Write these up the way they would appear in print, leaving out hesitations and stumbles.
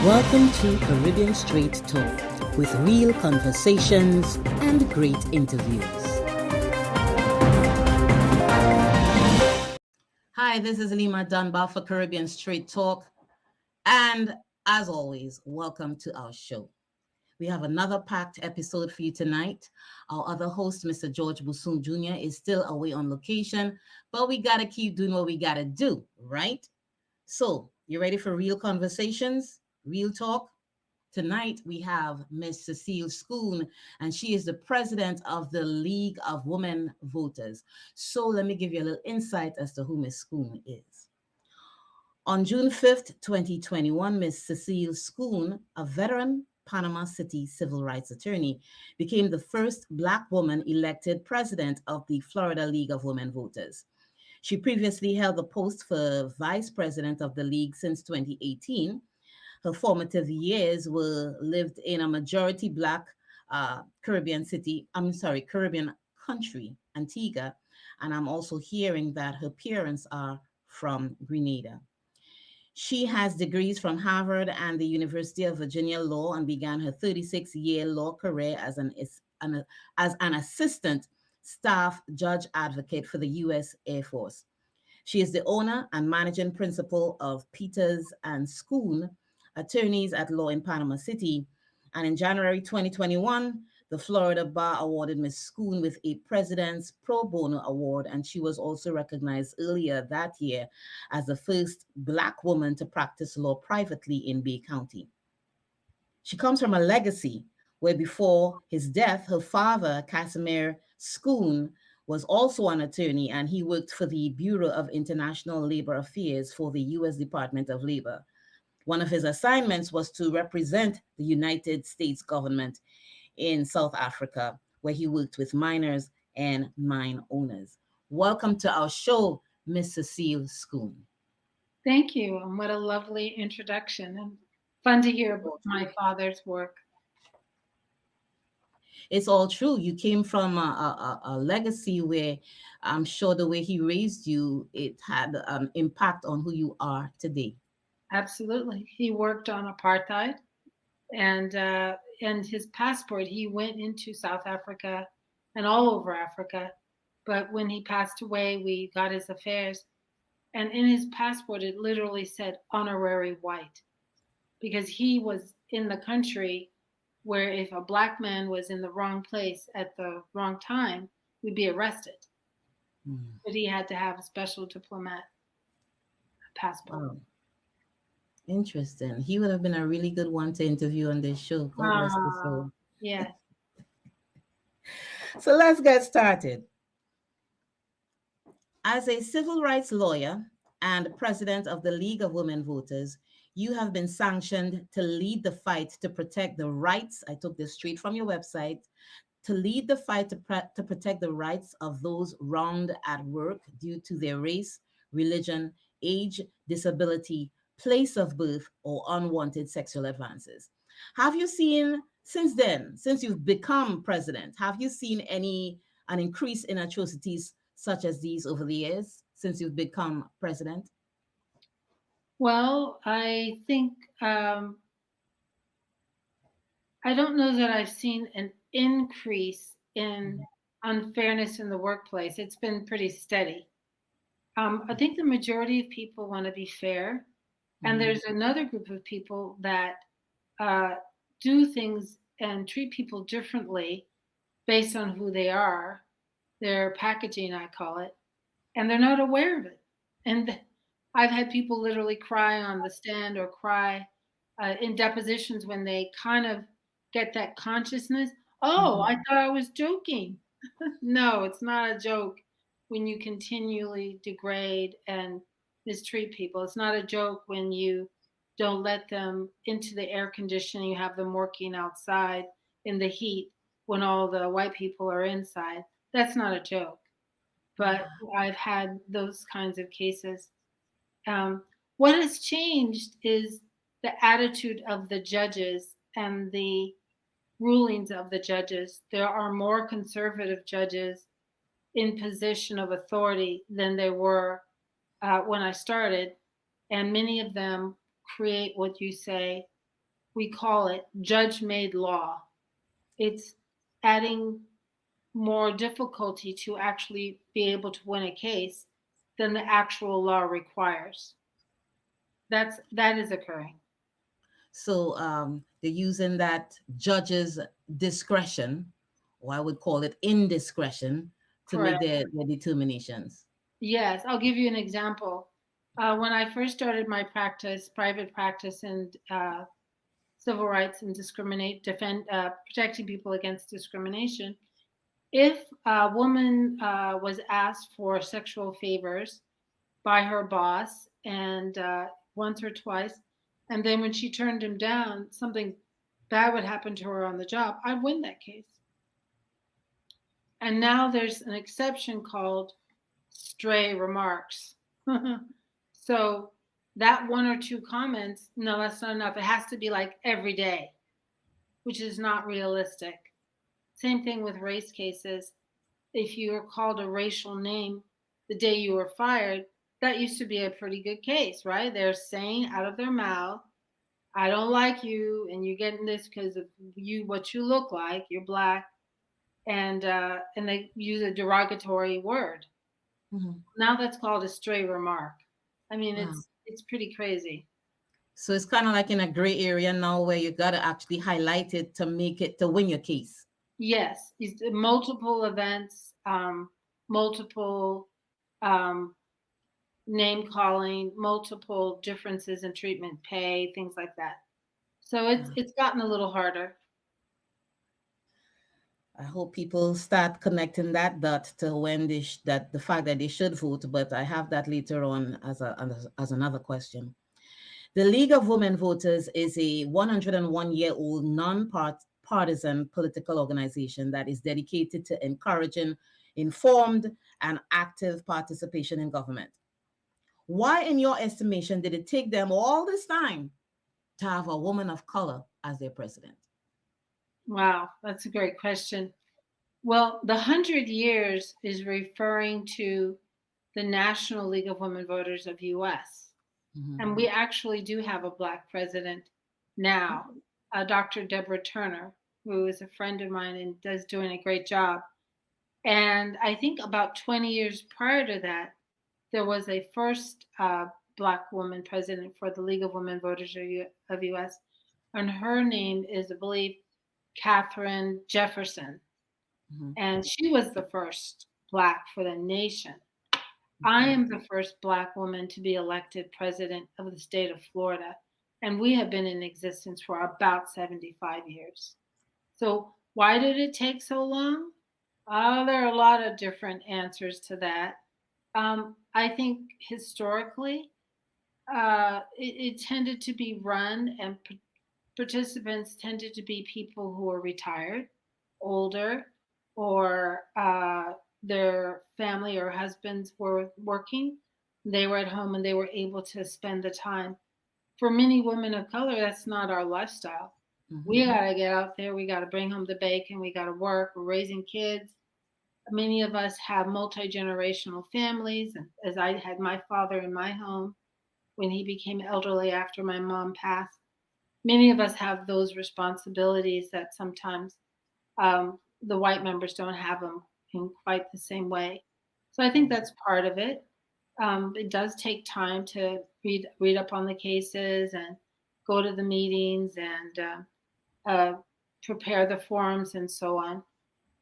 Welcome to Caribbean Straight Talk with real conversations and great interviews. Hi, this is Lima Dunbar for Caribbean Straight Talk. And as always, welcome to our show. We have another packed episode for you tonight. Our other host, Mr. George Busum Jr., is still away on location, but we got to keep doing what we got to do, right? So, you ready for real conversations, real talk? Tonight we have Miss Cecile Schoon, and she is the president of the League of Women Voters. So let me give you a little insight as to who Miss Schoon is. On June 5th, 2021, Miss Cecile Schoon, a veteran Panama City civil rights attorney, became the first Black woman elected president of the Florida League of Women Voters. She previously held the post for vice president of the league since 2018. Her formative years were lived in a majority Black Caribbean country, Antigua, and I'm also hearing that her parents are from Grenada. She has degrees from Harvard and the University of Virginia Law and began her 36-year law career as an assistant staff judge advocate for the U.S. Air Force. She is the owner and managing principal of Peters and Schoon, attorneys at law in Panama City. And in January 2021, the Florida Bar awarded Ms. Schoon with a President's Pro Bono Award, and she was also recognized earlier that year as the first Black woman to practice law privately in Bay County. She comes from a legacy where before his death, her father, Casimir Schoon, was also an attorney, and he worked for the Bureau of International Labor Affairs for the U.S. Department of Labor. One of his assignments was to represent the United States government in South Africa, where he worked with miners and mine owners. Welcome to our show, Miss Cecile Schoon. Thank you, and what a lovely introduction, and fun to hear about my father's work. It's all true. You came from a legacy where I'm sure the way he raised you, it had an impact on who you are today. Absolutely. He worked on apartheid, and his passport, he went into South Africa and all over Africa. But when he passed away, we got his affairs. And in his passport, it literally said honorary white, because he was in the country where if a Black man was in the wrong place at the wrong time, we'd be arrested. But he had to have a special diplomat passport. Wow. Interesting. He would have been a really good one to interview on this show. God rest his soul. Yes. So let's get started. As a civil rights lawyer and president of the League of Women Voters, you have been sanctioned to lead the fight to protect the rights. I took this straight from your website. To lead the fight to protect the rights of those wronged at work due to their race, religion, age, disability, place of birth, or unwanted sexual advances. Have you seen since then, since you've become president, have you seen an increase in atrocities such as these over the years since you've become president? Well, I think I don't know that I've seen an increase in unfairness in the workplace. It's been pretty steady. I think the majority of people want to be fair, and there's another group of people that do things and treat people differently based on who they are, their packaging, I call it, and they're not aware of it. And I've had people literally cry on the stand or cry in depositions when they kind of get that consciousness. Oh, I thought I was joking. No, it's not a joke when you continually degrade and mistreat people. It's not a joke when you don't let them into the air conditioning, you have them working outside in the heat when all the white people are inside. That's not a joke. But I've had those kinds of cases. What has changed is the attitude of the judges and the rulings of the judges. There are more conservative judges in position of authority than there were when I started, and many of them create what you say we call it judge-made law. It's adding more difficulty to actually be able to win a case than the actual law requires. That is occurring. So they're using that judge's discretion, or I would call it indiscretion, to make Correct. their determinations. Yes, I'll give you an example. When I first started my practice, private practice in civil rights and protecting people against discrimination, if a woman was asked for sexual favors by her boss and once or twice, and then when she turned him down, something bad would happen to her on the job, I'd win that case. And now there's an exception called stray remarks. So that one or two comments, no, that's not enough. It has to be like every day, which is not realistic. Same thing with race cases. If you are called a racial name the day you were fired, that used to be a pretty good case, right? They're saying out of their mouth, I don't like you, and you're getting this because of you, what you look like, you're black, and they use a derogatory word. Mhm. Now that's called a stray remark. I mean, Wow. it's pretty crazy. So it's kind of like in a gray area now where you got to actually highlight it to make it to win your case. Yes, it's multiple events, multiple um, name calling, multiple differences in treatment, pay, things like that. So Wow. it's gotten a little harder. I hope people start connecting that dot to when that the fact that they should vote, but I have that later on as another question. The League of Women Voters is a 101-year-old non-partisan political organization that is dedicated to encouraging informed and active participation in government. Why, in your estimation, did it take them all this time to have a woman of color as their president? Wow, that's a great question. Well, the 100 years is referring to the National League of Women Voters of US. Mhm. And we actually do have a Black president now, Dr. Deborah Turner, who is a friend of mine and does doing a great job. And I think about 20 years prior to that, there was a first Black woman president for the League of Women Voters of US. And her name is, I believe, Catherine Jefferson. Mhm. And she was the first Black for the nation. I Okay. am the first Black woman to be elected president of the state of Florida, and we have been in existence for about 75 years. So, why did it take so long? There are a lot of different answers to that. I think historically, it tended to be run, and participants tended to be people who are retired, older, or their family or husbands were working. They were at home and they were able to spend the time. For many women of color, that's not our lifestyle. We Mhm. got to get out there. We got to bring home the bacon. We got to work. We're raising kids. Many of us have multi generational families. As I had my father in my home when he became elderly after my mom passed, many of us have those responsibilities that sometimes the white members don't have them in quite the same way. So I think that's part of it. It does take time to read up on the cases and go to the meetings and prepare the forms and so on.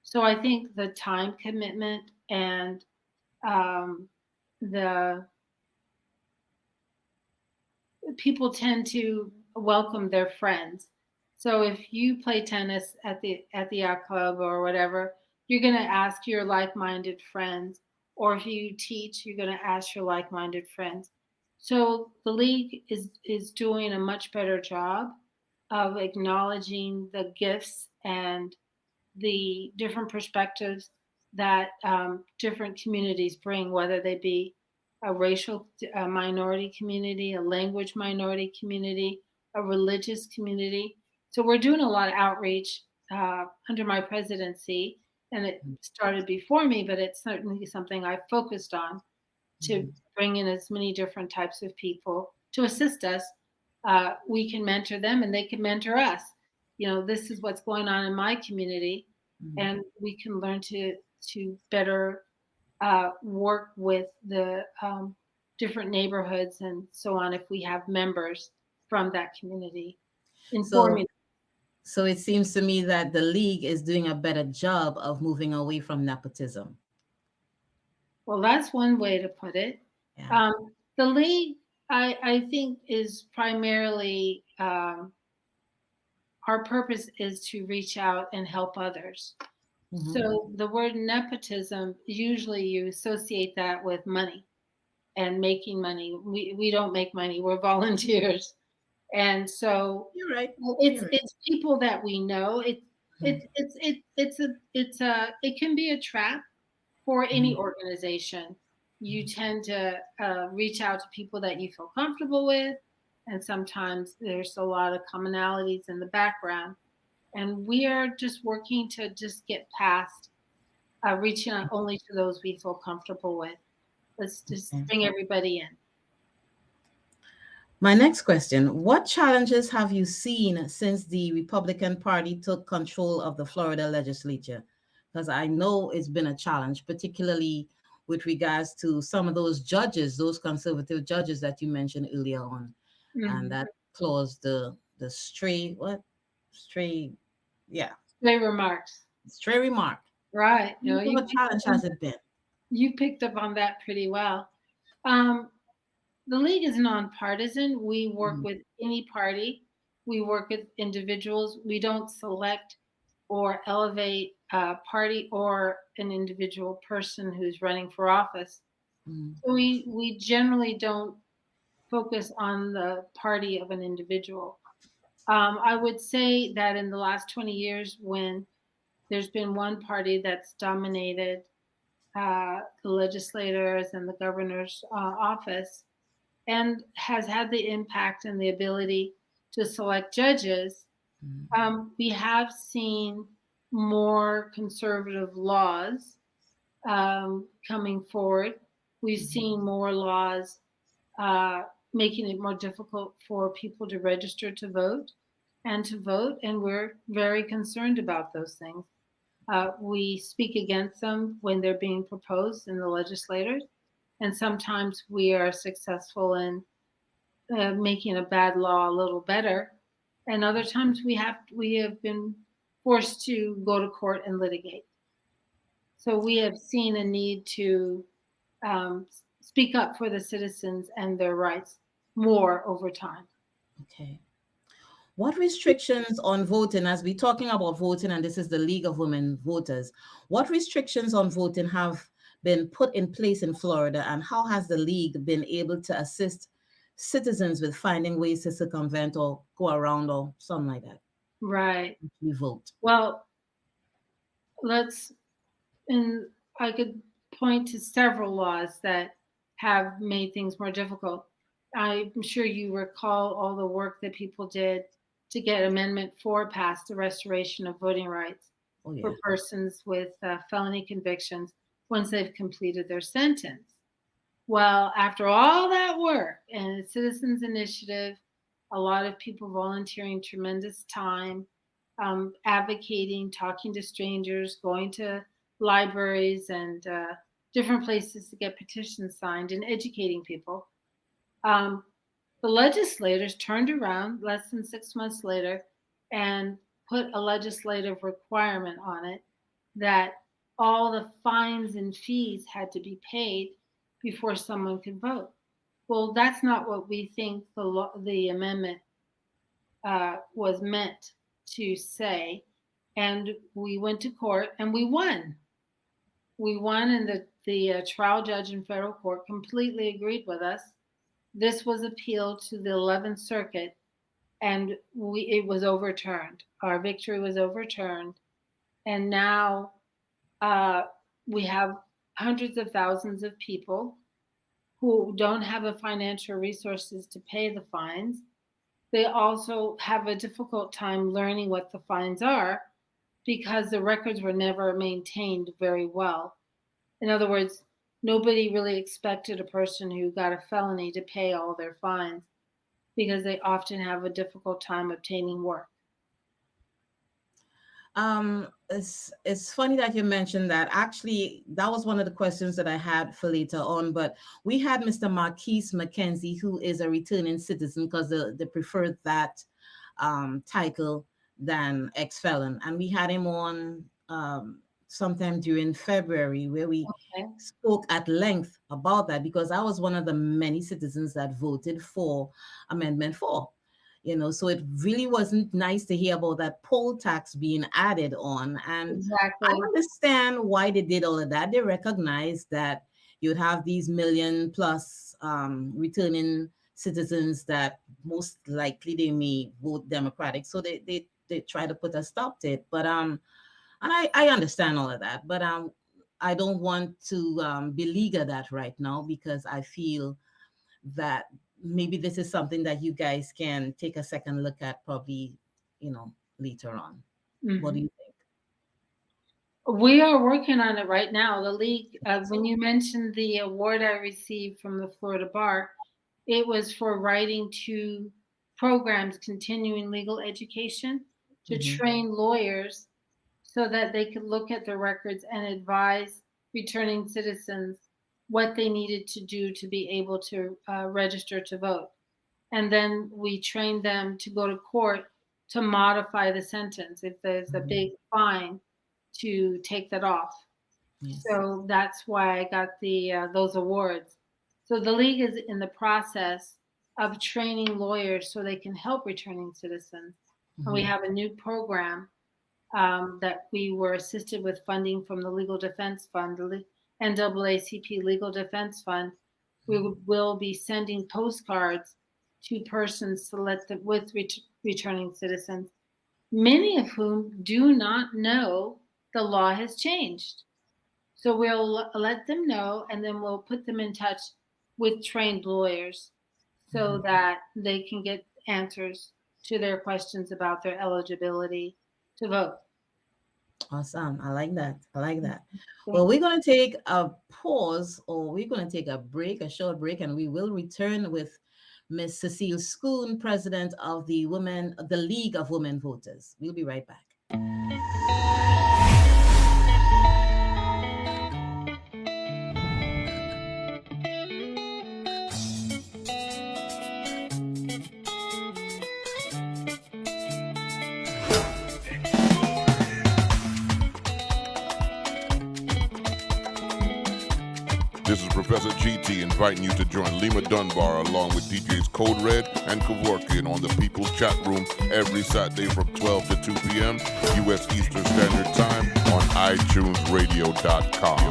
So I think the time commitment and um, the people tend to welcome their friends. So if you play tennis at the yacht club or whatever, you're going to ask your like-minded friends, or if you teach, you're going to ask your like-minded friends. So the league is doing a much better job of acknowledging the gifts and the different perspectives that different communities bring, whether they be a racial minority community, a language minority community, a religious community. So we're doing a lot of outreach under my presidency, and it started before me, but it's certainly something I focused on to Mhm. bring in as many different types of people to assist us we can mentor them and they can mentor us. This is what's going on in my community, Mhm. and we can learn to better work with the different neighborhoods and so on if we have members from that community So informing. so it seems to me that the league is doing a better job of moving away from nepotism. Well, that's one way to put it. Yeah. The league, I think, is primarily our purpose is to reach out and help others. Mhm. So the word nepotism, usually you associate that with money and making money. We don't make money. We're volunteers. And so You're right. it's You're right. it's people that we know. Mhm. It can be a trap for any Mhm. organization. You tend to reach out to people that you feel comfortable with, and sometimes there's a lot of commonalities in the background. And we are just working to just get past reaching out only to those we feel comfortable with. Let's just Okay. bring everybody in. My next question: what challenges have you seen since the Republican Party took control of the Florida legislature? Because I know it's been a challenge, particularly with regards to some of those judges, those conservative judges that you mentioned earlier on, and Mhm. that clause, the stray what stray, yeah, Great remarks. stray remark. Right. How much of a challenge has it been? You picked up on that pretty well. Um, the league is nonpartisan. We work Mhm. with any party. We work with individuals. We don't select or elevate a party or an individual person who's running for office. Mhm. So we generally don't focus on the party of an individual. I would say that in the last 20 years, when there's been one party that's dominated the legislators and the governor's office and has had the impact and the ability to select judges, Mhm. we have seen more conservative laws coming forward. We've Mhm. seen more laws uh, making it more difficult for people to register to vote, and we're very concerned about those things. We speak against them when they're being proposed in the legislators, and sometimes we are successful in making a bad law a little better, and other times we have been forced to go to court and litigate. So we have seen a need to speak up for the citizens and their rights more over time. Okay. What restrictions on voting, as we're talking about voting, and this is the League of Women Voters, what restrictions on voting have been put in place in Florida, and how has the League been able to assist citizens with finding ways to circumvent or go around or something like that? Right. We vote. Well, let's and I could point to several laws that have made things more difficult. I'm sure you recall all the work that people did to get Amendment 4 passed, the restoration of voting rights Oh, for yeah. persons with felony convictions once they've completed their sentence. Well, after all that work and citizens initiative, a lot of people volunteering tremendous time, advocating, talking to strangers, going to libraries and different places to get petitions signed and educating people. Um, the legislators turned around less than 6 months later and put a legislative requirement on it that all the fines and fees had to be paid before someone could vote. Well, that's not what we think the amendment was meant to say. And we went to court and we won. We won, and the trial judge in federal court completely agreed with us. This was appealed to the 11th Circuit, and it was overturned. Our victory was overturned, and now uh, we have hundreds of thousands of people who don't have the financial resources to pay the fines. They also have a difficult time learning what the fines are because the records were never maintained very well. In other words, nobody really expected a person who got a felony to pay all their fines. because they often have a difficult time obtaining work. It's funny that you mentioned that. Actually, that was one of the questions that I had for later on. But we had Mr. Marquise McKenzie, who is a returning citizen, because they preferred that title than ex-felon, and we had him on sometime during February, where we Okay. spoke at length about that, because I was one of the many citizens that voted for Amendment 4. So it really wasn't nice to hear about that poll tax being added on. And I Exactly. understand why they did all of that. They recognized that you'd have these million plus returning citizens that most likely they may vote Democratic. So they try to put a stop to it. But and I understand all of that. But I don't want to beleaguer that right now, because I feel that maybe this is something that you guys can take a second look at, probably, later on. What do Mhm. you think? We are working on it right now. The league, when you mentioned the award I received from the Florida Bar, it was for writing to programs continuing legal education to Hmm. train lawyers so that they could look at the records and advise returning citizens what they needed to do to be able to register to vote. And then we trained them to go to court to modify the sentence if there's a Hmm. big fine, to take that off. Yes. So that's why I got the those awards. So the league is in the process of training lawyers so they can help returning citizens. And we Hmm. have a new program that we were assisted with funding from the Legal Defense Fund, the NAACP Legal Defense Fund. We will be sending postcards to persons to let them with returning citizens, many of whom do not know the law has changed. So we'll let them know, and then we'll put them in touch with trained lawyers so Hmm. that they can get answers to their questions about their eligibility to vote. Awesome. I like that. I like that. Well, Thank we're going to take a pause, or we're going to take a break, a short break, and we will return with Miss Cecile Schoon, president of the League of Women Voters. We'll be right back. This is Professor GT inviting you to join Lima Dunbar along with DJs Code Red and Kevorkian on the People's Chat Room every Saturday from 12 to 2 p.m. U.S. Eastern Standard Time on iTunesRadio.com.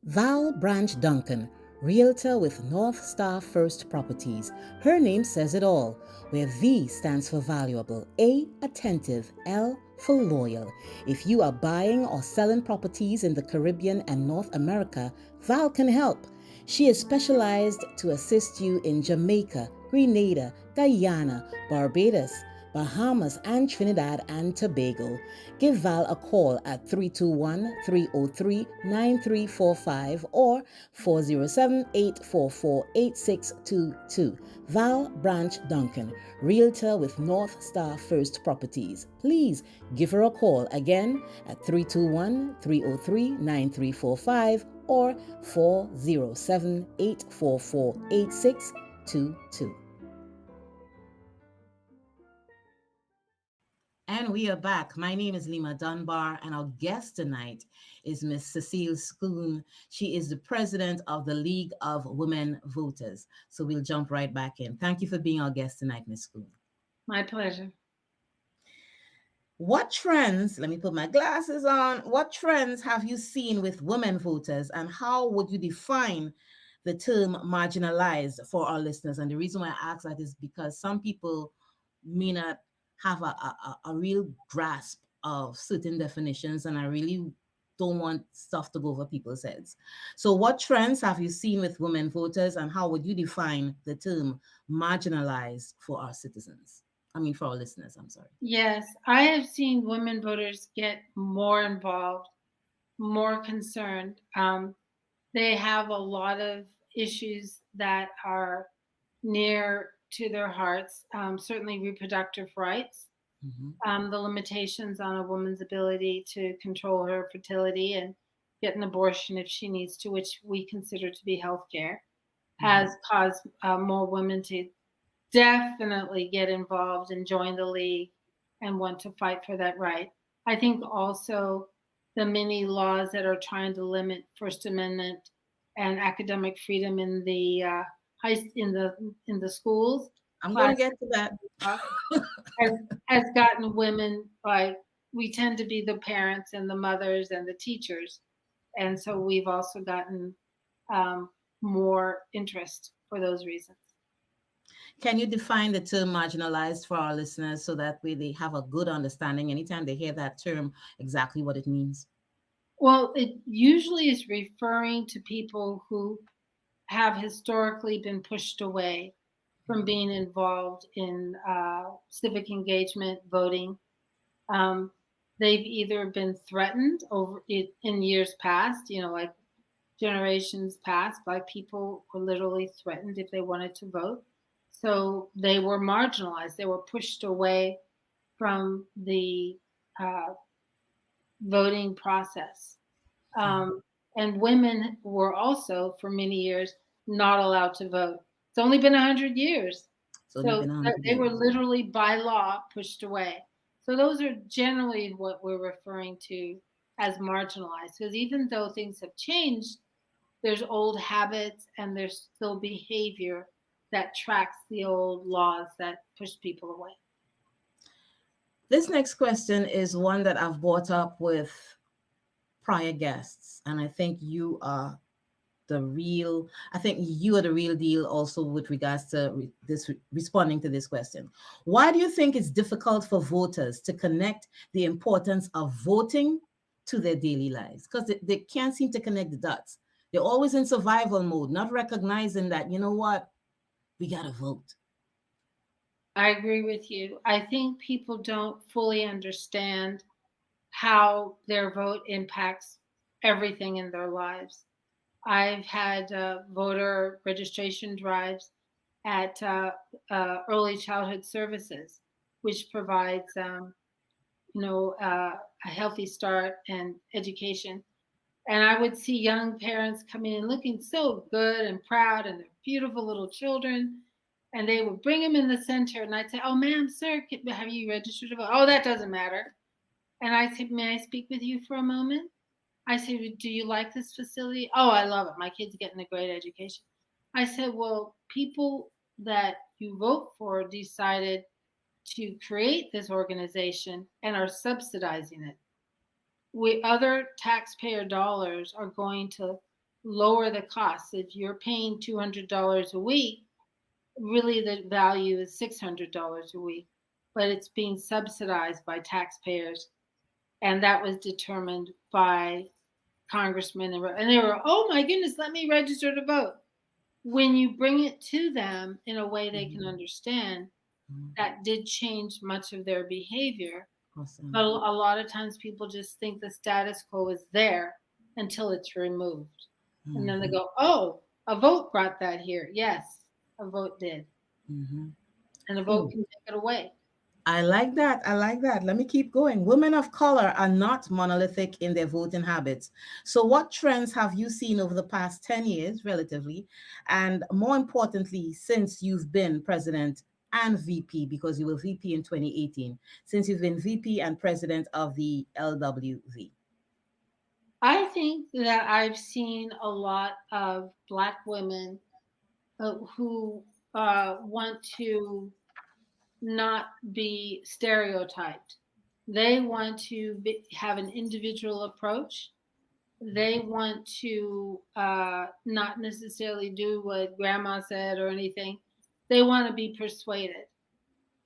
Val Branch Duncan, realtor with North Star First Properties. Her name says it all, where V stands for valuable, A attentive, L for loyal. If you are buying or selling properties in the Caribbean and North America, Val can help. She is specialized to assist you in Jamaica, Grenada, Guyana, Barbados, Bahamas, and Trinidad and Tobago. Give Val a call at 321-303-9345 or 407-844-8622. Val Branch Duncan, realtor with North Star First Properties. Please give her a call again at 321-303-9345 or 407-844-8622. And we are back. My name is Lima Dunbar, and our guest tonight is Miss Cecile Schoon. She is the president of the League of Women Voters. So we'll jump right back in. Thank you for being our guest tonight, Miss Schoon. My pleasure. What trends, let me put my glasses on, what trends have you seen with women voters, and how would you define the term marginalized for our listeners? And the reason why I ask that is because some people may not have a real grasp of certain definitions, and I really don't want stuff to go over people's heads. So what trends have you seen with women voters, and how would you define the term marginalized for our citizens? I mean, for our listeners, I'm sorry. Yes, I have seen women voters get more involved, more concerned. They have a lot of issues that are near to their hearts, certainly reproductive rights, Mhm. the limitations on a woman's ability to control her fertility and get an abortion if she needs to, which we consider to be healthcare, has caused more women to definitely get involved and join the league and want to fight for that right. I think also the many laws that are trying to limit First Amendment and academic freedom in the in the schools I'm going class to get to that. has, has gotten women, like, we tend to be the parents and the mothers and the teachers, and so we've also gotten um, more interest for those reasons. Can you define the term marginalized for our listeners so that way they have a good understanding anytime they hear that term, exactly what it means? Well, it usually is referring to people who have historically been pushed away from being involved in civic engagement, voting. Um, they've either been threatened over it in years past, like generations past, Black people were literally threatened if they wanted to vote. So they were marginalized. They were pushed away from the uh, voting process. Um, and women were also, for many years, not allowed to vote. It's only been 100 years. It's only So been 100 they were years. literally by law pushed away. So those are generally what we're referring to as marginalized. Because even though things have changed, there's old habits and there's still behavior that tracks the old laws that push people away. This next question is one that I've brought up with prior guests, and I think you are the real deal also with regards to responding to this question. Why do you think it's difficult for voters to connect the importance of voting to their daily lives? Because they can't seem to connect the dots. They're always in survival mode, not recognizing that, you know what, we got to vote. I agree with you. I think people don't fully understand how their vote impacts everything in their lives. I've had voter registration drives at Early Childhood Services, which provides, a healthy start and education. And I would see young parents coming in looking so good and proud, and they're beautiful little children. And they would bring them in the center, and I'd say, "Oh, ma'am, sir, have you registered to vote?" "Oh, that doesn't matter." And I said, "May I speak with you for a moment?" I said, "Do you like this facility?" "Oh, I love it. My kid's getting a great education." I said, "Well, people that you vote for decided to create this organization and are subsidizing it. Other taxpayer dollars are going to lower the costs. If you're paying $200 a week, really the value is $600 a week, but it's being subsidized by taxpayers. And that was determined by congressmen. And they were, "Oh my goodness, let me register to vote." When you bring it to them in a way they can understand, that did change much of their behavior. Awesome. But a lot of times people just think the status quo is there until it's removed. And then they go, "Oh, a vote brought that here." Yes, a vote did. And a vote can take it away. I like that. I like that. Let me keep going. Women of color are not monolithic in their voting habits. So, what trends have you seen over the past 10 years, relatively? And more importantly, since you've been president and VP, because you were VP in 2018, since you've been VP and president of the LWV? I think that I've seen a lot of Black women who want to not be stereotyped. They want to have an individual approach. They want to not necessarily do what grandma said or anything. They want to be persuaded.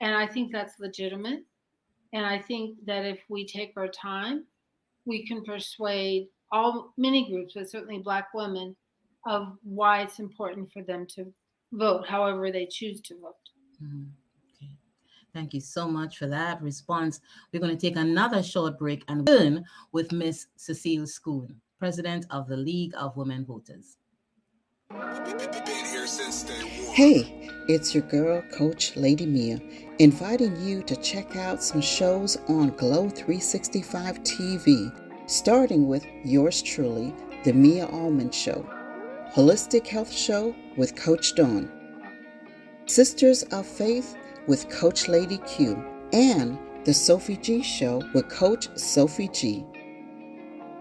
And I think that's legitimate. And I think that if we take our time we can persuade all many groups, but certainly Black women, of why it's important for them to vote, however they choose to vote. Mhm. Okay. Thank you so much for that response. We're going to take another short break and return with Miss Cecile Schoon, President of the League of Women Voters. Hey, it's your girl, Coach Lady Mia, inviting you to check out some shows on Glow 365 TV, starting with yours truly, The Mia Almond Show, Holistic Health Show with Coach Dawn, Sisters of Faith with Coach Lady Q, and The Sophie G Show with Coach Sophie G.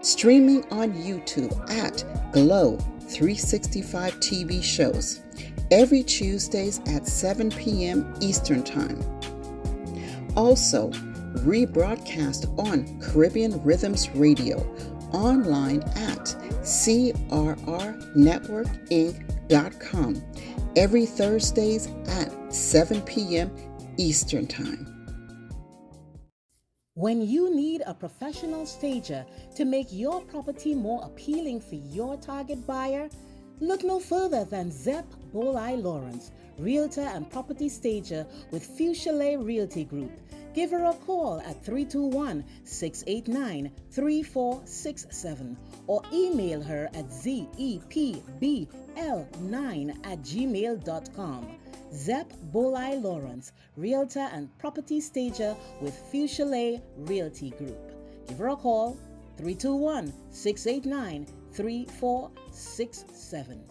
Streaming on YouTube at Glow 365 TV shows every Tuesdays at 7 p.m. Eastern Time. Also, rebroadcast on Caribbean Rhythms Radio online at crrnetworkinc.com every Thursdays at 7 p.m. Eastern Time. When you need a professional stager to make your property more appealing for your target buyer, look no further than Zep Bolai Lawrence, Realtor and Property Stager with Fuchsia Realty Group. Give her a call at 321-689-3467 or email her at zepbl9@gmail.com. Zep Bolai Lawrence, Realtor and Property Stager with Fuchsia Realty Group. Give her a call, 321-689-3467.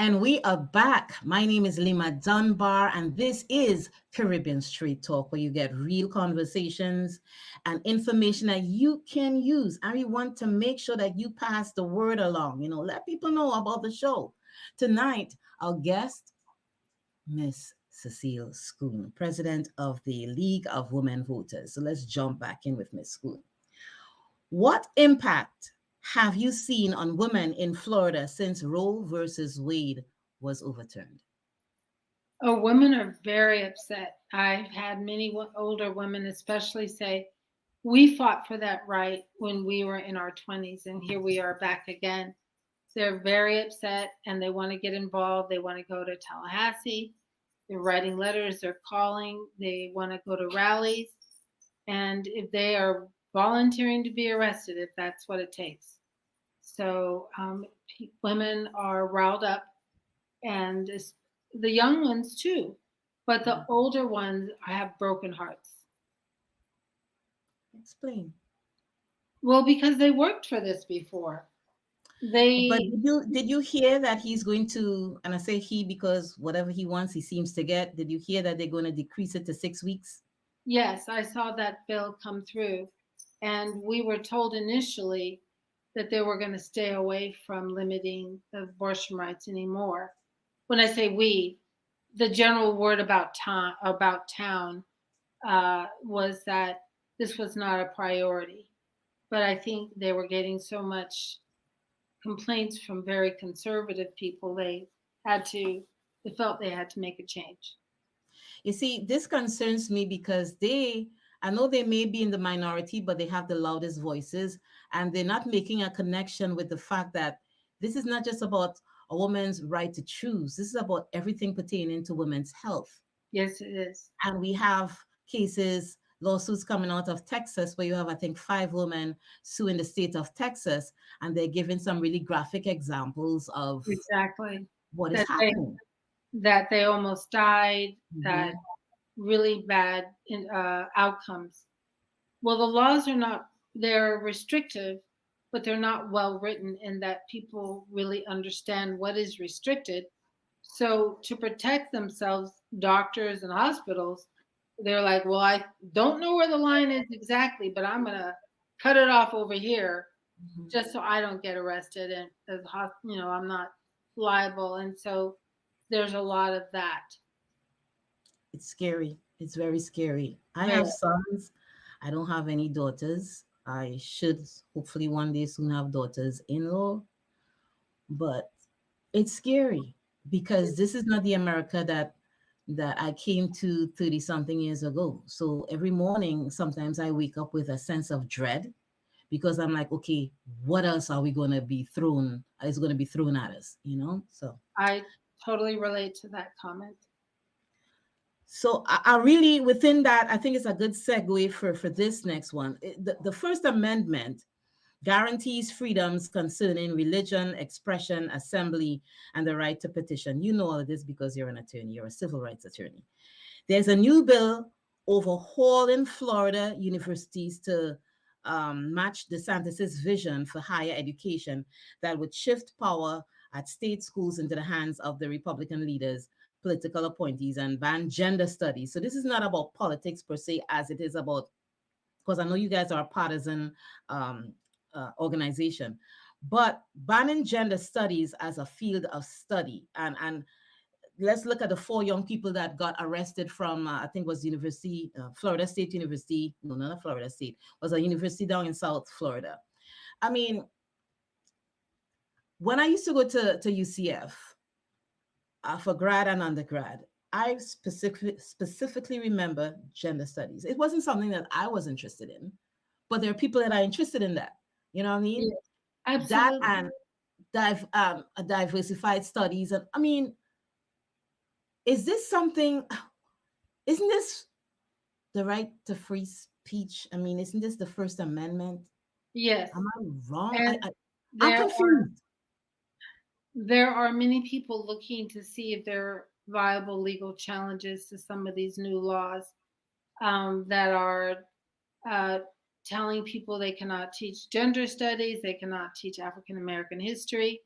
And we are back. My name is Lima Dunbar, and this is Caribbean Street Talk, where you get real conversations and information that you can use. And we want to make sure that you pass the word along, let people know about the show. Tonight, our guest, Miss Cecile Schoon, President of the League of Women Voters. So let's jump back in with Miss Schoon. What impact have you seen on women in Florida since Roe versus Wade was overturned? Oh, women are very upset. I've had many older women especially say, we fought for that right when we were in our 20s, and here we are back again. They're very upset and they want to get involved. They want to go to Tallahassee. They're writing letters, they're calling, they want to go to rallies. And if they are volunteering to be arrested, if that's what it takes. So women are riled up, and the young ones too, but the older ones have broken hearts. Explain. Well, because they worked for this before. But did you hear that he's going to, and I say he because whatever he wants, he seems to get. Did you hear that they're going to decrease it to 6 weeks? Yes, I saw that bill come through, and we were told initially that they were going to stay away from limiting the abortion rights anymore. When I say we, the general word about town was that this was not a priority. But I think they were getting so much complaints from very conservative people, they felt they had to make a change. You see, this concerns me because I know they may be in the minority, but they have the loudest voices, and they're not making a connection with the fact that this is not just about a woman's right to choose. This is about everything pertaining to women's health. Yes, it is. And we have lawsuits coming out of Texas where you have, I think, 5 women suing the state of Texas, and they're giving some really graphic examples of exactly what is happening. That they almost died, that really bad outcomes. Well, the laws they're restrictive, but they're not well written in that people really understand what is restricted. So to protect themselves, doctors and hospitals, they're like, well, I don't know where the line is exactly, but I'm going to cut it off over here just so I don't get arrested and I'm not liable. And so there's a lot of that. It's scary. It's very scary. I have sons. I don't have any daughters. I should hopefully one day soon have daughters-in-law. But it's scary because this is not the America that that I came to 30 something years ago. So every morning, sometimes I wake up with a sense of dread because I'm like, okay, what else are we going to be thrown? Is going to be thrown at us, you know? I totally relate to that comment. So I really, within that, I think it's a good segue for this next one. The First Amendment guarantees freedoms concerning religion, expression, assembly, and the right to petition. You know all of this because you're an attorney, you're a civil rights attorney. There's a new bill overhauling Florida universities to match DeSantis's vision for higher education that would shift power at state schools into the hands of the Republican leaders, political appointees, and ban gender studies. So this is not about politics per se, as it is about, because I know you guys are a partisan organization, but banning gender studies as a field of study. And let's look at the 4 young people that got arrested from, I think was University, Florida State University. No, not Florida State, was a university down in South Florida. I mean, when I used to go to UCF for grad and undergrad, I specifically remember gender studies. It wasn't something that I was interested in, but there are people that are interested in that. You know what I mean? Yeah, absolutely. That and diversified studies. And I mean, is this something, isn't this the right to free speech? I mean, isn't this the First Amendment? Yes. Am I wrong? And I'm confused. There are many people looking to see if there are viable legal challenges to some of these new laws that are telling people they cannot teach gender studies, they cannot teach African American history,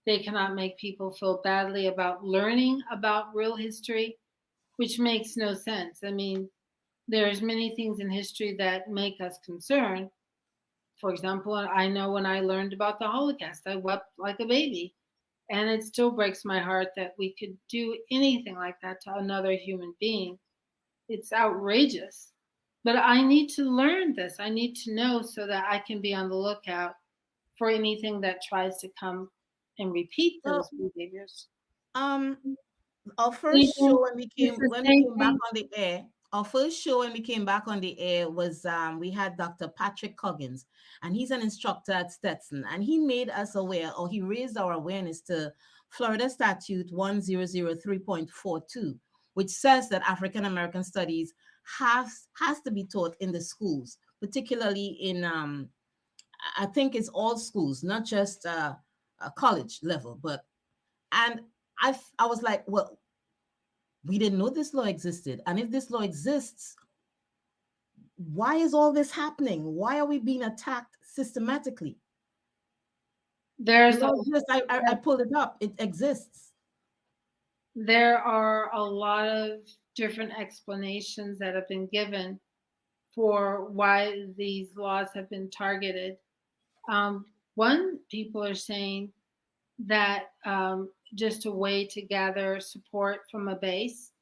they cannot make people feel badly about learning about real history, which makes no sense. I mean, there's many things in history that make us concerned. For example, I know when I learned about the Holocaust, I wept like a baby. And it still breaks my heart that we could do anything like that to another human being. It's outrageous. But I need to learn this. I need to know so that I can be on the lookout for anything that tries to come and repeat those behaviors. Our first show when we came back on the air, our first show when we came back on the air was we had Dr. Patrick Coggins, and he's an instructor at Stetson, and he made us aware, or he raised our awareness to Florida Statute 1003.42, which says that African American studies has to be taught in the schools, particularly in I think it's all schools, not just a college level, but and I was like, well, we didn't know this law existed. And if this law exists, why is all this happening? Why are we being attacked systematically? I pulled it up. It exists. There are a lot of different explanations that have been given for why these laws have been targeted. One, people are saying that just a way to gather support from a base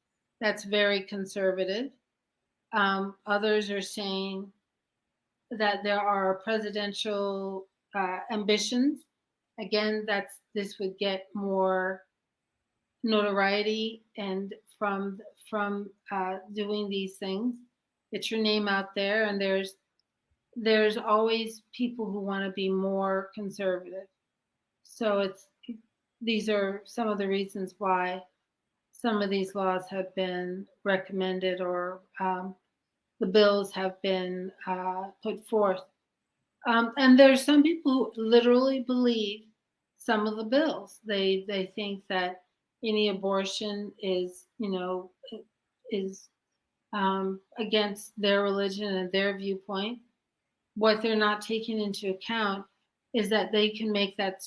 that's very conservative. Others are saying that there are presidential ambitions. Again, this would get more notoriety and from doing these things. Get your name out there, and there's always people who want to be more conservative. So these are some of the reasons why some of these laws have been recommended or the bills have been put forth. And there's some people who literally believe some of the bills. They think that any abortion is against their religion and their viewpoint. What they're not taking into account is that they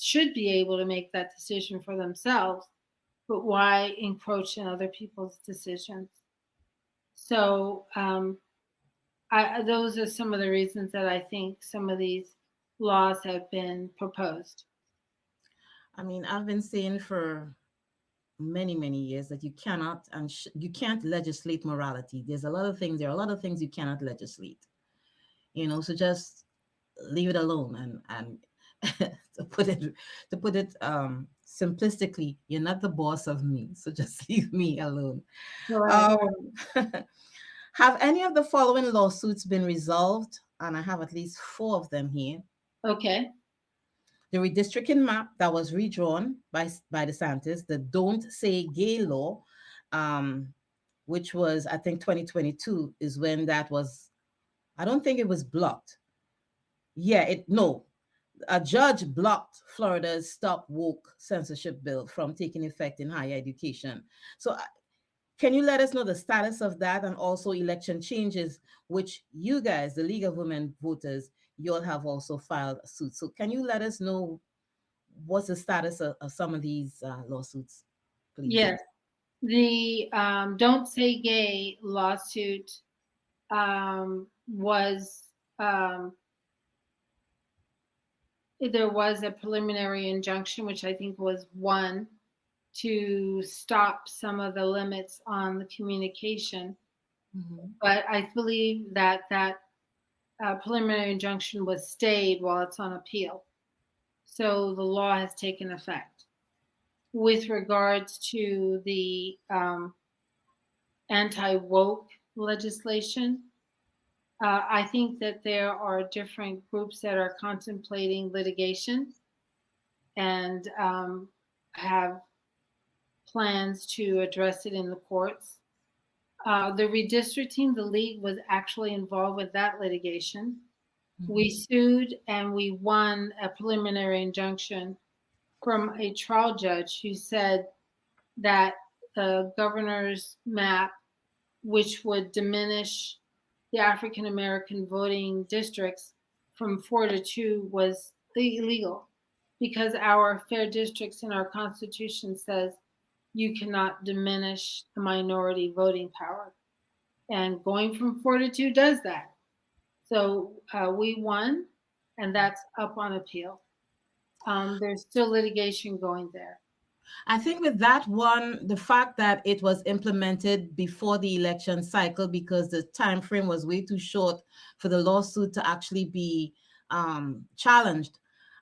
should be able to make that decision for themselves, but why encroach in other people's decisions? So those are some of the reasons that I think some of these laws have been proposed. I mean, I've been saying for many, many years that you cannot and you can't legislate morality. There are a lot of things you cannot legislate. So just leave it alone. And to put it simplistically, you're not the boss of me, so just leave me alone. Right. Have any of the following lawsuits been resolved? And I have at least 4 of them here. Okay. The redistricting map that was redrawn by DeSantis, the Don't Say Gay law, which was, I think, 2022 is when that was. I don't think it was blocked. Yeah, no. A judge blocked Florida's Stop Woke censorship bill from taking effect in higher education. So, can you let us know the status of that, and also election changes, which you guys, the League of Women Voters, you all have also filed a suit. So, can you let us know what's the status of some of these lawsuits, please? Yes. The Don't Say Gay lawsuit was there was a preliminary injunction, which I think was won, to stop some of the limits on the communication. Mm-hmm. But I believe that preliminary injunction was stayed while it's on appeal. So the law has taken effect. With regards to the anti-woke legislation, I think that there are different groups that are contemplating litigation and have plans to address it in the courts. The redistricting, the league was actually involved with that litigation. Mm-hmm. We sued and we won a preliminary injunction from a trial judge who said that the governor's map, which would diminish the African American voting districts from 4 to 2, was illegal, because our fair districts in our Constitution says you cannot diminish the minority voting power. And going from 4 to 2 does that. So we won, and that's up on appeal. There's still litigation going there. I think with that one, the fact that it was implemented before the election cycle, because the time frame was way too short for the lawsuit to actually be challenged,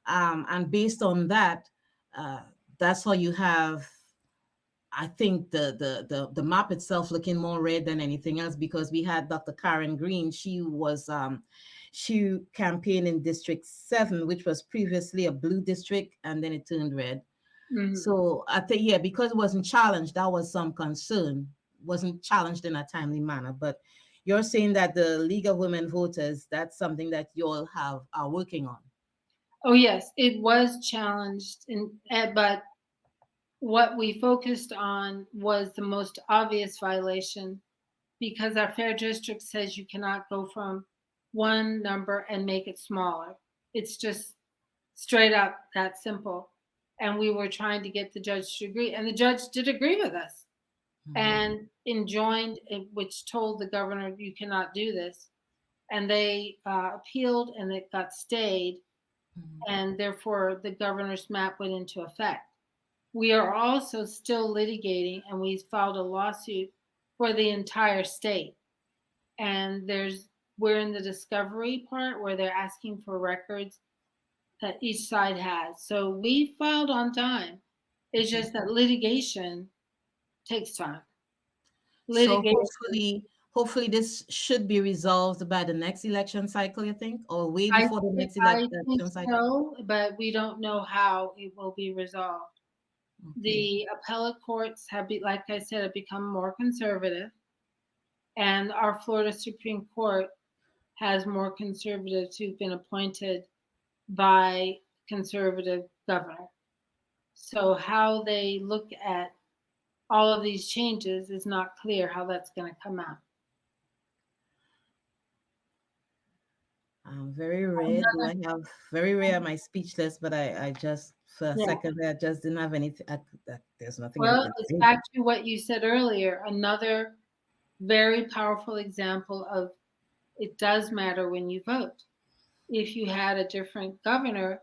and based on that, that's how you have, I think, the map itself looking more red than anything else, because we had Dr. Karen Green. She was she campaigned in District 7, which was previously a blue district, and then it turned red. Mhm. So I think, yeah, because it wasn't challenged, that was some concern. Wasn't challenged in a timely manner. But you're saying that the League of Women Voters, that's something that you all are working on. Oh yes, it was challenged, but what we focused on was the most obvious violation, because our fair district says you cannot go from one number and make it smaller. It's just straight up that simple. And we were trying to get the judge to agree, and the judge did agree with us, and enjoined, which told the governor, you cannot do this. And they appealed, and it got stayed, and therefore the governor's map went into effect. We are also still litigating, and we filed a lawsuit for the entire state. And we're in the discovery part where they're asking for records that each side has. So we filed on time. It's just that litigation takes time. So hopefully this should be resolved by the next election cycle, you think, or way before the next election cycle? So, but we don't know how it will be resolved. Okay. The appellate courts like I said, have become more conservative, and our Florida Supreme Court has more conservatives who've been appointed by conservative governor. So how they look at all of these changes is not clear how that's going to come out. Very rare. I have very rare. My speechless, but I just for a second I just didn't have anything. There's nothing. Well, it's back to what you said earlier. Another very powerful example of it does matter when you vote. If you had a different governor,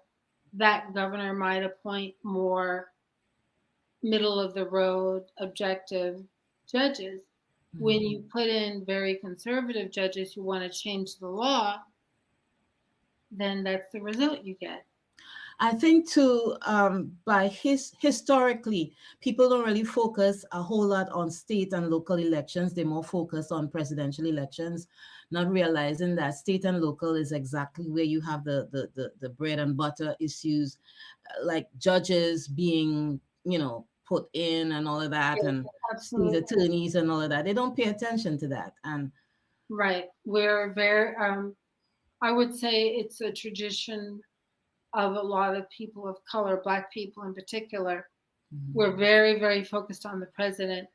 that governor might appoint more middle of the road, objective judges. Mm-hmm. When you put in very conservative judges who want to change the law, then that's the result you get. I think too, historically, people don't really focus a whole lot on state and local elections. They more focus on presidential elections, not realizing that state and local is exactly where you have the bread and butter issues, like judges being, put in and all of that, Yes, and state absolutely. attorneys and all of that. They don't pay attention to that. And Right. We're very, I would say it's a tradition of a lot of people of color, Black people in particular. We're very, very focused on the president.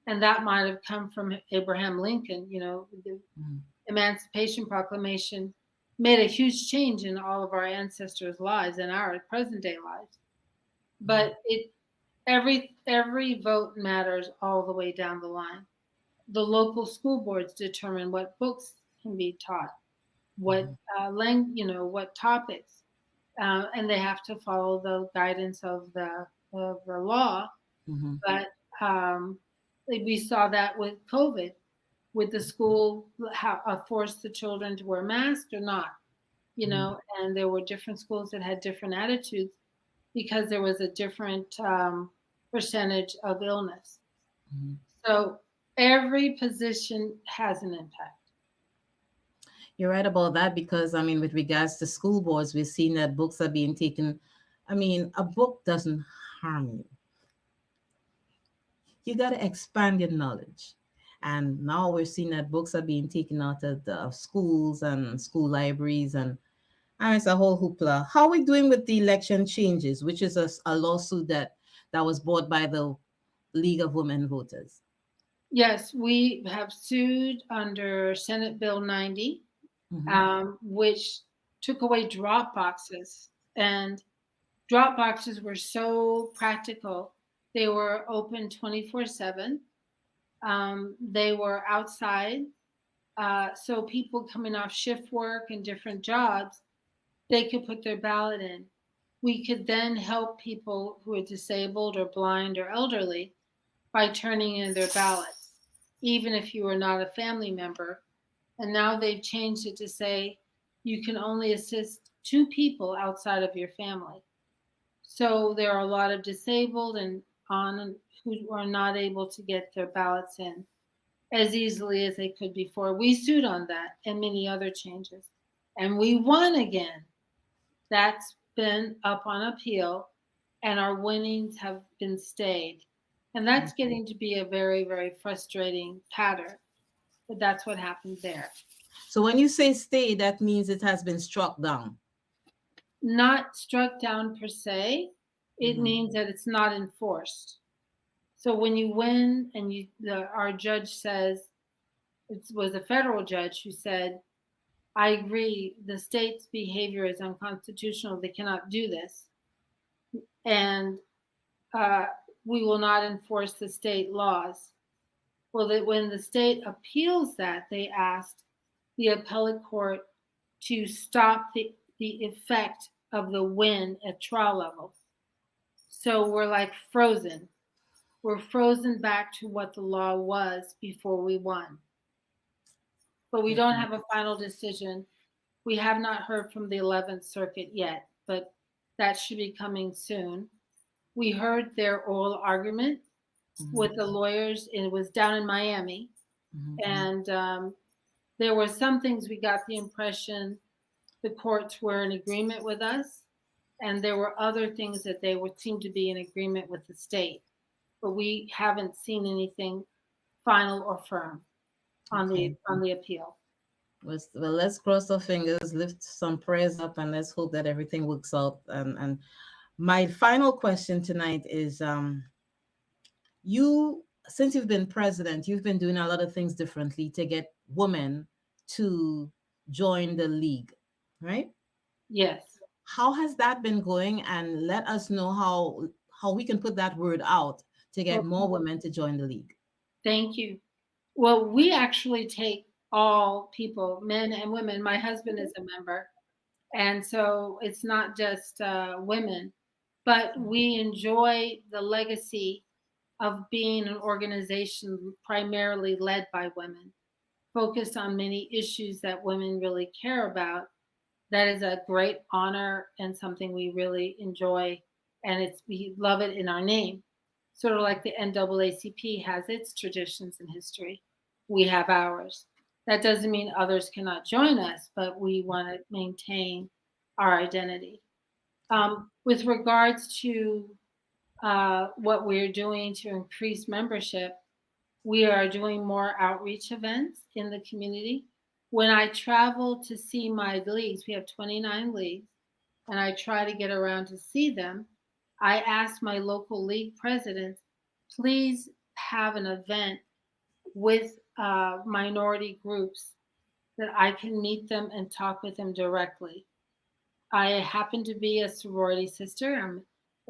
And that might have come from Abraham Lincoln. The Mhm. Emancipation Proclamation made a huge change in all of our ancestors' lives and our present day lives. But every vote matters all the way down the line. The local school boards determine what books can be taught, what what topics, and they have to follow the guidance of the law. Mhm. But we saw that with COVID, with the school how force the children to wear masks or not, and there were different schools that had different attitudes because there was a different percentage of illness. Mhm. So every position has an impact. You're right about that because, I mean, with regards to school boards, we've seen that books are being taken. I mean, a book doesn't harm you. You got to expand your knowledge. And now we're seeing that books are being taken out of the schools and school libraries, and it's a whole hoopla. How are we doing with the election changes, which is a lawsuit that was brought by the League of Women Voters? Yes, we have sued under Senate Bill 90, Mhm. which took away drop boxes. And drop boxes were so practical. They were open 24/7. They were outside. So people coming off shift work and different jobs, they could put their ballot in. We could then help people who are disabled or blind or elderly by turning in their ballots, even if you are not a family member. And now they've changed it to say you can only assist two people outside of your family. So there are a lot of disabled and on who are not able to get their ballots in as easily as they could before. We sued on that and many other changes. And we won again. That's been up on appeal, and our winnings have been stayed. And that's getting to be a very, very frustrating pattern. But that's what happened there. So when you say stay, that means it has been struck down. Not struck down per se, it Mhm. means that it's not enforced. So when you win and our judge says, it was a federal judge who said, I agree, the state's behavior is unconstitutional. They cannot do this. And uh, we will not enforce the state laws. Well, when the state appeals that, they asked the appellate court to stop the effect of the win at trial level. So we're like frozen. We're frozen back to what the law was before we won. But we don't have a final decision. We have not heard from the 11th Circuit yet, but that should be coming soon. We heard their oral argument with the lawyers, and it was down in Miami. Mhm. And there were some things we got the impression the courts were in agreement with us, and there were other things that they would seem to be in agreement with the state. But we haven't seen anything final or firm on Okay. the appeal. Well, let's cross our fingers, lift some prayers up, and let's hope that everything works out. And my final question tonight is, you, since you've been president, you've been doing a lot of things differently to get women to join the league, right? Yes. How has that been going? And let us know how we can put that word out to get Well, more women to join the league. thank you. Well, we actually take all people, men and women. My husband is a member, and so it's not just women, but we enjoy the legacy of being an organization primarily led by women, focused on many issues that women really care about. That is a great honor and something we really enjoy, and we love it in our name. Sort of like the NAACP has its traditions and history, we have ours. That doesn't mean others cannot join us, but we want to maintain our identity. With regards to what we're doing to increase membership, we are doing more outreach events in the community. When I travel to see my leagues, we have 29 leagues, and I try to get around to see them. I ask my local league presidents, please have an event with minority groups that I can meet them and talk with them directly. I happen to be a sorority sister. I'm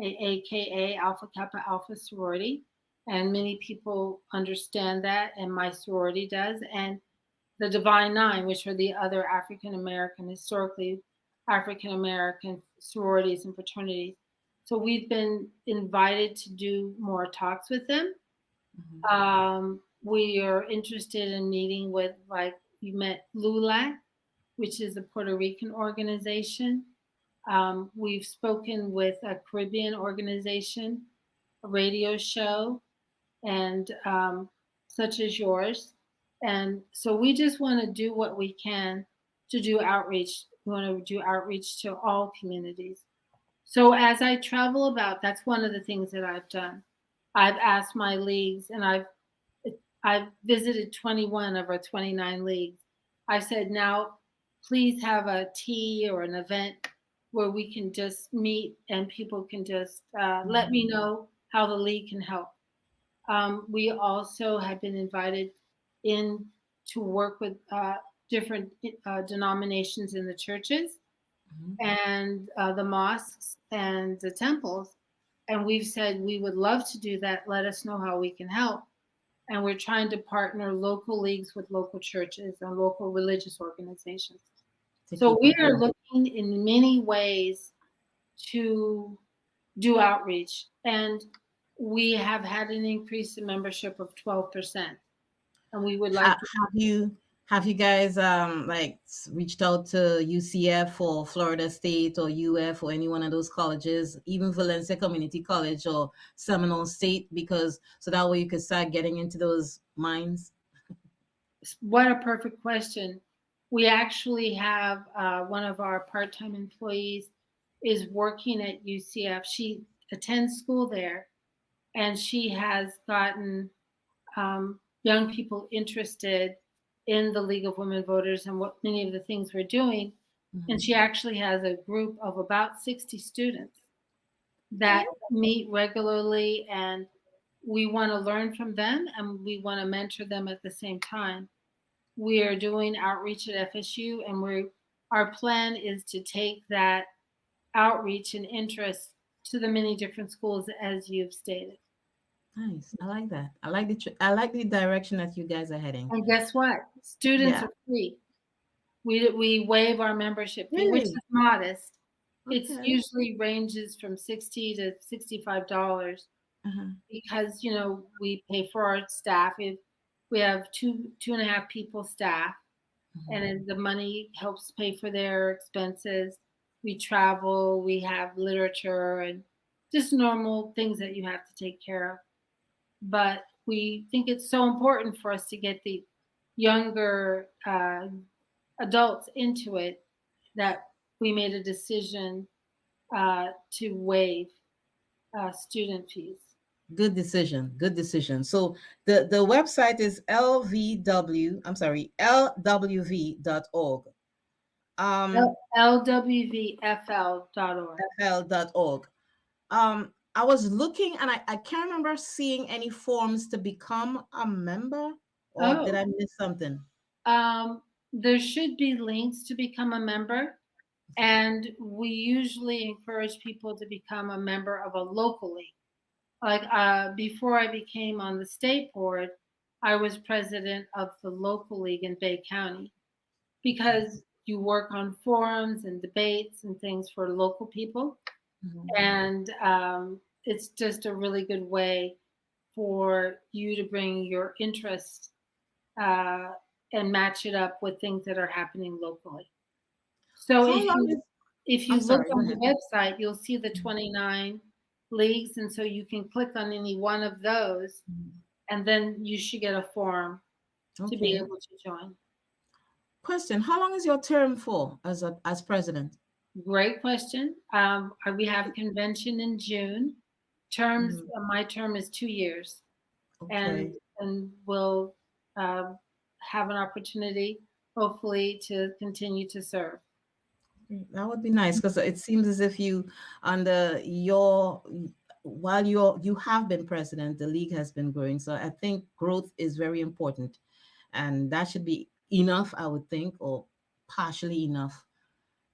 AKA Alpha Kappa Alpha sorority, and many people understand that, and my sorority does. And the Divine Nine, which are the other African American, historically African American sororities and fraternities. So we've been invited to do more talks with them. We are interested in meeting with, like, you met LULAC, which is a Puerto Rican organization. We've spoken with a Caribbean organization, a radio show, and such as yours. And so we just want to do what we can to do outreach. We want to do outreach to all communities. So as I travel about, that's one of the things that I've done. I've asked my leagues, and I've visited 21 of our 29 leagues. I said, now please have a tea or an event where we can just meet and people can just let me know how the league can help. We also have been invited in to work with different denominations in the churches and the mosques and the temples. And we've said we would love to do that. Let us know how we can help. And we're trying to partner local leagues with local churches and local religious organizations. So we are looking in many ways to do outreach. And we have had an increase in membership of 12%. And we would like to have you guys like reached out to UCF or Florida State or UF or any one of those colleges, even Valencia Community College or Seminole State, because so that way you could start getting into those minds? What a perfect question. We actually have one of our part-time employees is working at UCF. She attends school there, and she has gotten young people interested in the League of Women Voters and what many of the things we're doing. And she actually has a group of about 60 students that meet regularly, and we want to learn from them and we want to mentor them at the same time. We are doing outreach at FSU, and our plan is to take that outreach and interest to the many different schools as you've stated. Nice. I like that. I like the direction that you guys are heading. And guess what? Students are free. We waive our membership fee, which is modest. Okay. It's usually ranges from $60 to $65 because we pay for our staff. We have two and a half people staff, and the money helps pay for their expenses. We travel, we have literature, and just normal things that you have to take care of. But we think it's so important for us to get the younger adults into it that we made a decision to waive student fees. Good decision. Good decision. So the website is lwv.org. lwvfl.org. fl.org. I was looking and I can't remember seeing any forms to become a member, or did I miss something? There should be links to become a member, and we usually encourage people to become a member of a local league. Like before I became on the state board, I was president of the local league in Bay County, because you work on forums and debates and things for local people. And it's just a really good way for you to bring your interest and match it up with things that are happening locally. So How long is? if you I'm look sorry, go on the ahead. website, you'll see the 29 leagues, and so you can click on any one of those, and then you should get a form to be Okay. able to join. Question: how long is your term for as president? Great question. We have a convention in June. My term is 2 years, Okay. and we'll have an opportunity, hopefully, to continue to serve. That would be nice because it seems as if you, under your, while you have been president, the league has been growing. So I think growth is very important, and that should be enough, I would think, or partially enough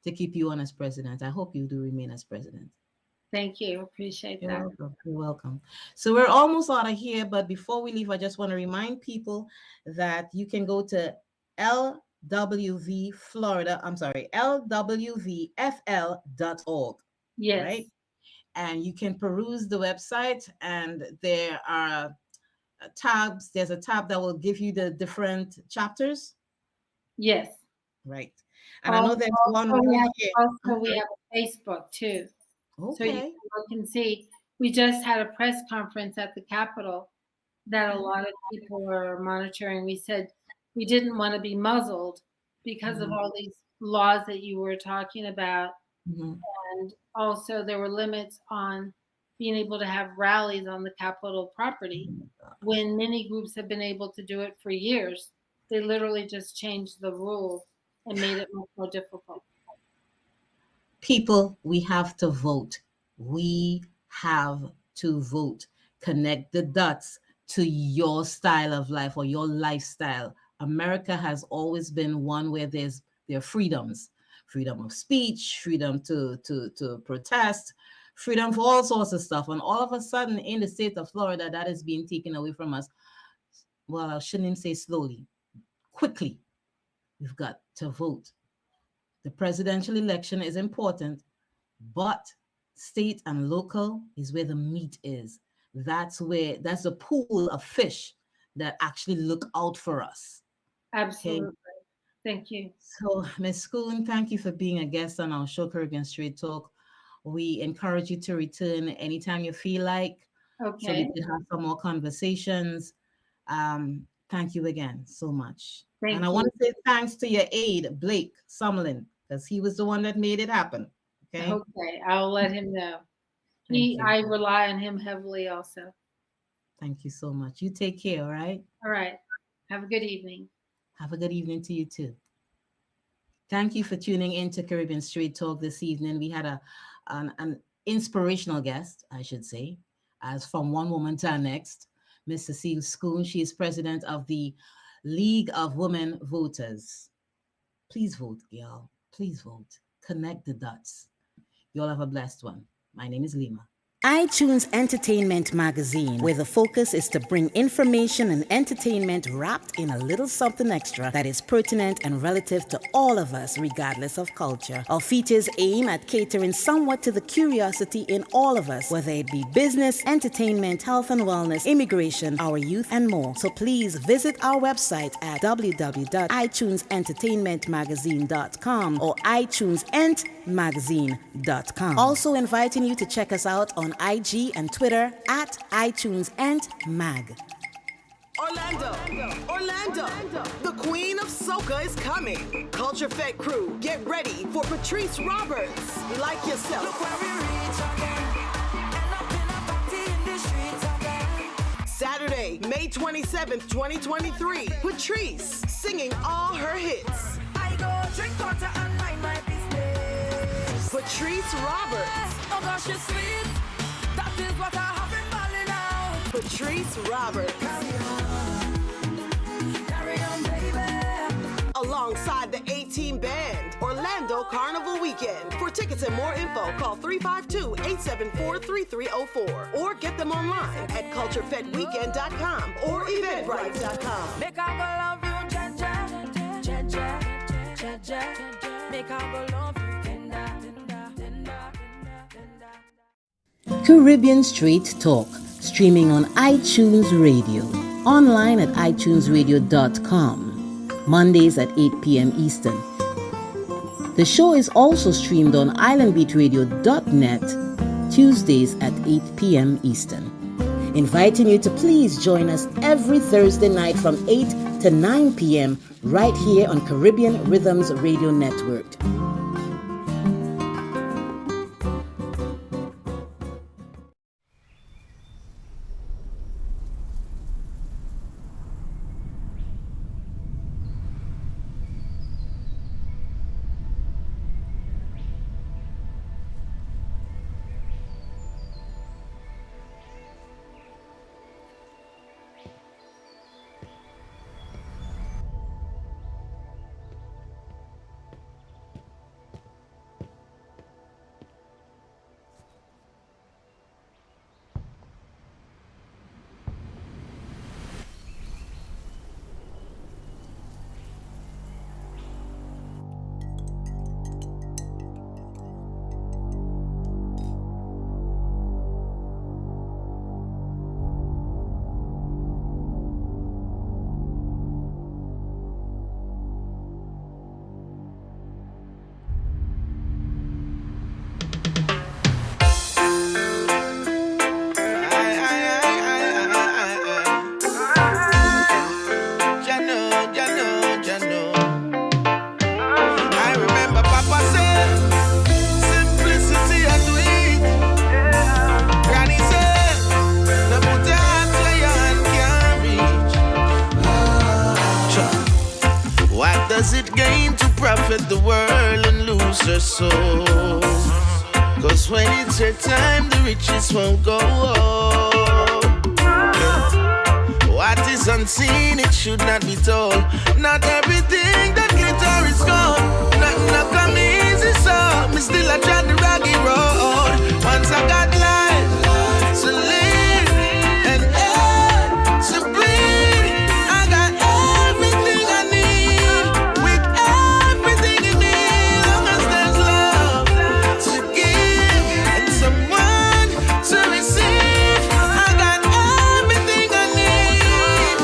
to keep you on as president. I hope you do remain as president. Thank you. Appreciate You're that. welcome. You're welcome. So we're almost out of here, but before we leave, I just want to remind people that you can go to LWV Florida. I'm sorry, LWVFL.org, Yes. right? And you can peruse the website, and there are tabs. There's a tab that will give you the different chapters, Yes. right? And I know there's one Also, right here. we have a Facebook too. So you Okay. can look and see. We just had a press conference at the Capitol that a lot of people were monitoring. We said we didn't want to be muzzled because of all these laws that you were talking about. Mhm. And also there were limits on being able to have rallies on the Capitol property when many groups have been able to do it for years. They literally just changed the rules and made it much more difficult. People, we have to vote. We have to vote. Connect the dots to your style of life or your lifestyle. America has always been one where there are freedoms, freedom of speech, freedom to protest, freedom for all sorts of stuff. And all of a sudden, in the state of Florida, that is being taken away from us. Well, I shouldn't even say slowly, quickly. We've got to vote. The presidential election is important, but state and local is where the meat is. That's a pool of fish that actually look out for us. Absolutely. Okay. Thank you. So, Ms. Schoon, thank you for being a guest on our show, Caribbean Straight Talk. We encourage you to return anytime you feel like, so we Okay. can have some more conversations. Thank you again so much. Thank And I you. want to say thanks to your aide, Blake Sumlin, because he was the one that made it happen. Okay. Okay. I'll let him know. Thank you. I rely on him heavily also. Thank you so much. You take care, all right? All right. Have a good evening. Have a good evening to you too. Thank you for tuning in to Caribbean Straight Talk this evening. We had an inspirational guest, I should say, as from one woman to the next, Ms. Cecile Schoon. She is president of the League of Women Voters. Please vote, y'all. Please vote. Connect the dots. Y'all have a blessed one. My name is Lima. iTunes Entertainment Magazine, where the focus is to bring information and entertainment wrapped in a little something extra that is pertinent and relative to all of us, regardless of culture. Our features aim at catering somewhat to the curiosity in all of us, whether it be business, entertainment, health and wellness, immigration, our youth, and more. So please visit our website at www.itunesentertainmentmagazine.com or itunesentmagazine.com. Also inviting you to check us out on IG and Twitter at iTunesEntMag. Orlando, the queen of soca is coming. Culture Fed crew, get ready for Patrice Roberts. Like yourself. Look where we reach again. End up in a party in the streets again. Saturday, May 27th, 2023. Patrice singing all her hits. I go drink water and mind my business. Patrice Roberts. Oh gosh, you're sweet. That is what I have been balling out. Patrice Roberts. Carry on, baby. Alongside the A-Team Band, Orlando Carnival Weekend. For tickets and more info, call 352-874-3304 or get them online at culturefedweekend.com or eventbrite.com. Make I go love you, Jaja. Make I go love you, Caribbean Straight Talk, streaming on iTunes Radio, online at itunesradio.com, Mondays at 8 p.m. Eastern. The show is also streamed on islandbeatradio.net Tuesdays at 8 p.m. Eastern. Inviting you to please join us every Thursday night from 8 to 9 p.m. right here on Caribbean Rhythms Radio Network. does it gain to profit the world and lose her soul? Cause when it's her time, the riches won't go on. What is unseen, it should not be told. Not everything that glitter is gold. Nothing not come easy, so me still I try the rocky road. Once I got life to live and air to breathe, I got everything I need. With everything in me, long as there's love to give and someone to receive, I got everything I need.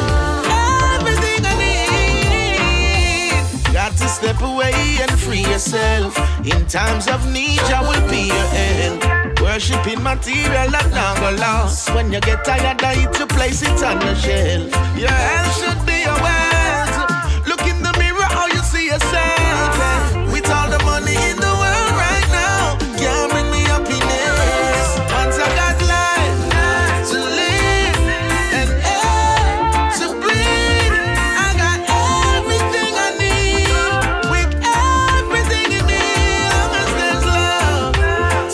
Everything I need. Got to step away and free yourself. In times of need, I will be your help. Worshipping material that now go lost. When you get tired of it, you place it on the shelf. Your health should be your wealth. Look in the mirror, how you see yourself. With all the money in the world right now, can't bring me happiness. Once I got life to live and air to breathe, I got everything I need. With everything in me, long as there's love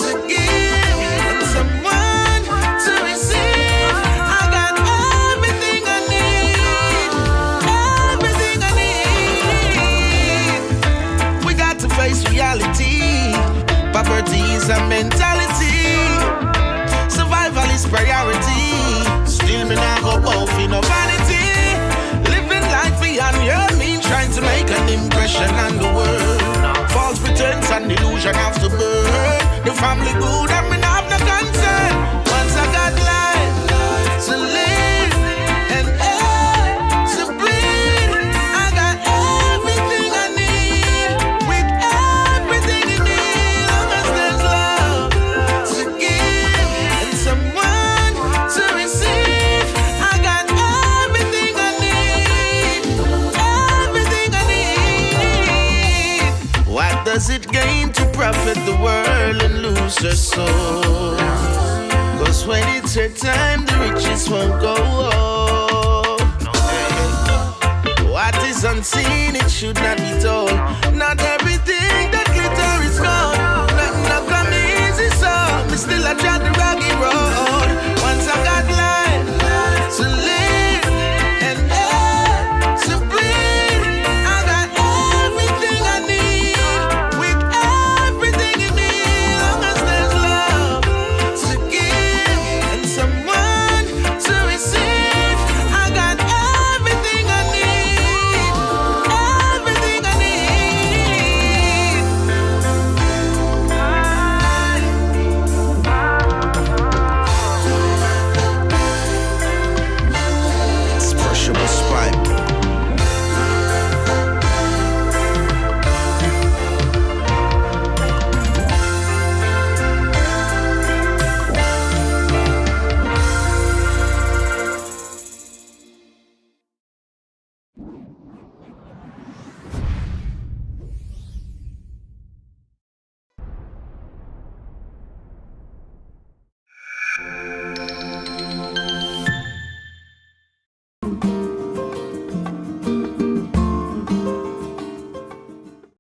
to give and someone to receive, I got everything I need. Everything I need. We got to face reality. Poverty is a mentality. Survival is priority. Still me not go off in no vanity. Living life beyond your means, trying to make an impression on the world. False pretense and illusion have to burn. The family good and me not have no concern. Once I got life to live and air to breathe, I got everything I need. With everything in me, long as there's love to give and someone to receive, I got everything I need. Everything I need. What does it gain to profit the world and lose her soul? Cause when it's her time, the riches won't go on. What is unseen, it should not be told. Not